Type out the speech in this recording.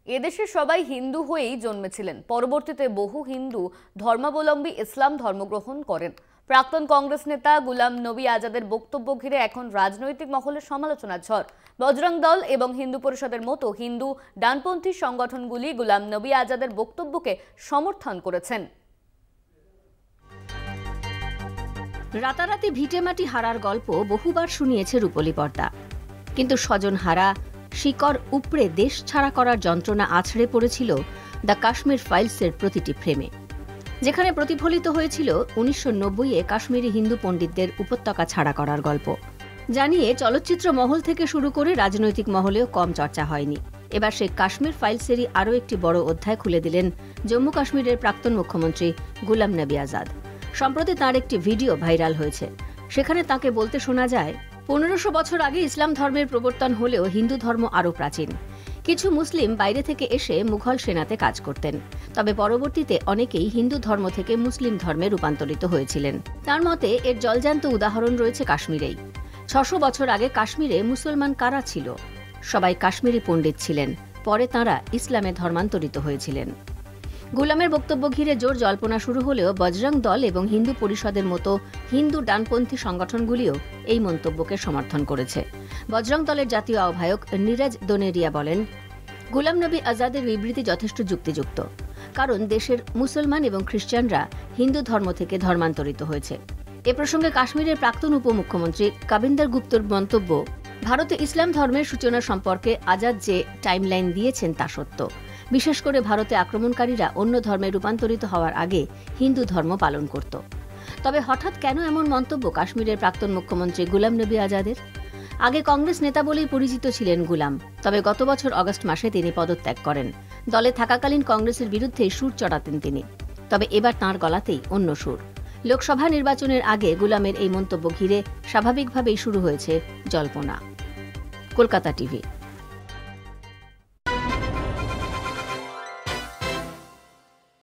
এদেশে সবাই হিন্দু হয়েই জন্মেছিলেন। পরবর্তীতে বহু হিন্দু ধর্মাবলম্বী ইসলাম ধর্মগ্রহণ করেন। প্রাক্তন কংগ্রেস নেতা গুলাম নবী আজাদের বক্তব্য ঘিরে এখন রাজনৈতিক মহলে সমালোচনার ঝড়। বজরং দল এবং হিন্দু পরিষদের মতো হিন্দু ডানপন্থী সংগঠনগুলি গুলাম নবী আজাদের বক্তব্যকে সমর্থন করেছেন। রাতারাতি ভিটেমাটি হারার গল্প বহুবার শুনিয়েছে রূপলী পর্দা, কিন্তু স্বজন হারা, শিকড় উপড়ে দেশ ছাড়া করার যন্ত্রণা আছড়ে পড়েছিল দ্য কাশ্মীর ফাইলসের প্রতিটি ফ্রেমে, যেখানে প্রতিফলিত হয়েছিল 1990-এ কাশ্মীরি হিন্দু পণ্ডিতদের উপত্যকা ছাড়া করার গল্প। জানিয়ে চলচ্চিত্র মহল থেকে শুরু করে রাজনৈতিক মহলেও কম চর্চা হয়নি। এবার সেই কাশ্মীর ফাইলসেরই আরও একটি বড় অধ্যায় খুলে দিলেন জম্মু কাশ্মীরের প্রাক্তন মুখ্যমন্ত্রী গুলাম নবী আজাদ। সম্প্রতি তাঁর একটি ভিডিও ভাইরাল হয়েছে। সেখানে তাঁকে বলতে শোনা যায়, 1500 বছর আগে ইসলাম ধর্মের প্রবর্তন হলেও হিন্দু ধর্ম আরও প্রাচীন। কিছু মুসলিম বাইরে থেকে এসে মুঘল সেনাতে কাজ করতেন, তবে পরবর্তীতে অনেকেই হিন্দু ধর্ম থেকে মুসলিম ধর্মে রূপান্তরিত হয়েছিলেন। তার মতে এর জলজান্ত উদাহরণ রয়েছে কাশ্মীরেই। 600 বছর আগে কাশ্মীরে মুসলমান কারা ছিল? সবাই কাশ্মীরি পণ্ডিত ছিলেন, পরে তাঁরা ইসলামে ধর্মান্তরিত হয়েছিলেন। গুলামের বক্তব্য ঘিরে জোর জল্পনা শুরু হলেও বজরং দল এবং হিন্দু পরিষদের মতো হিন্দু ডানপন্থী সংগঠনগুলিও এই মন্তব্যকে সমর্থন করেছে। বজরং দলের জাতীয় আহ্বায়ক নীরজ দোনেরিয়া বলেন, গুলাম নবী আজাদের বিবৃতি যথেষ্ট যুক্তিযুক্ত, কারণ দেশের মুসলমান এবং খ্রিস্টানরা হিন্দু ধর্ম থেকে ধর্মান্তরিত হয়েছে। এ প্রসঙ্গে কাশ্মীরের প্রাক্তন উপমুখ্যমন্ত্রী কাবিন্দর গুপ্তর মন্তব্য, ভারতে ইসলাম ধর্মের সূচনা সম্পর্কে আজাদ যে টাইমলাইন দিয়েছেন তা সত্য। বিশেষ করে ভারতে আক্রমণকারীরা অন্য ধর্মে রূপান্তরিত হওয়ার আগে হিন্দু ধর্ম পালন করত। তবে হঠাৎ কেন এমন মন্তব্য কাশ্মীরের প্রাক্তন মুখ্যমন্ত্রী গুলাম নবী আজাদের? আগে কংগ্রেস নেতা বলেই পরিচিত ছিলেন গুলাম, তবে গত বছর অগস্ট মাসে তিনি পদত্যাগ করেন। দলে থাকাকালীন কংগ্রেসের বিরুদ্ধে সুর চড়াতেন তিনি, তবে এবার তাঁর গলাতেই অন্য সুর। লোকসভা নির্বাচনের আগে গুলামের এই মন্তব্য ঘিরে স্বাভাবিকভাবেই শুরু হয়েছে জল্পনা। কলকাতা টিভি।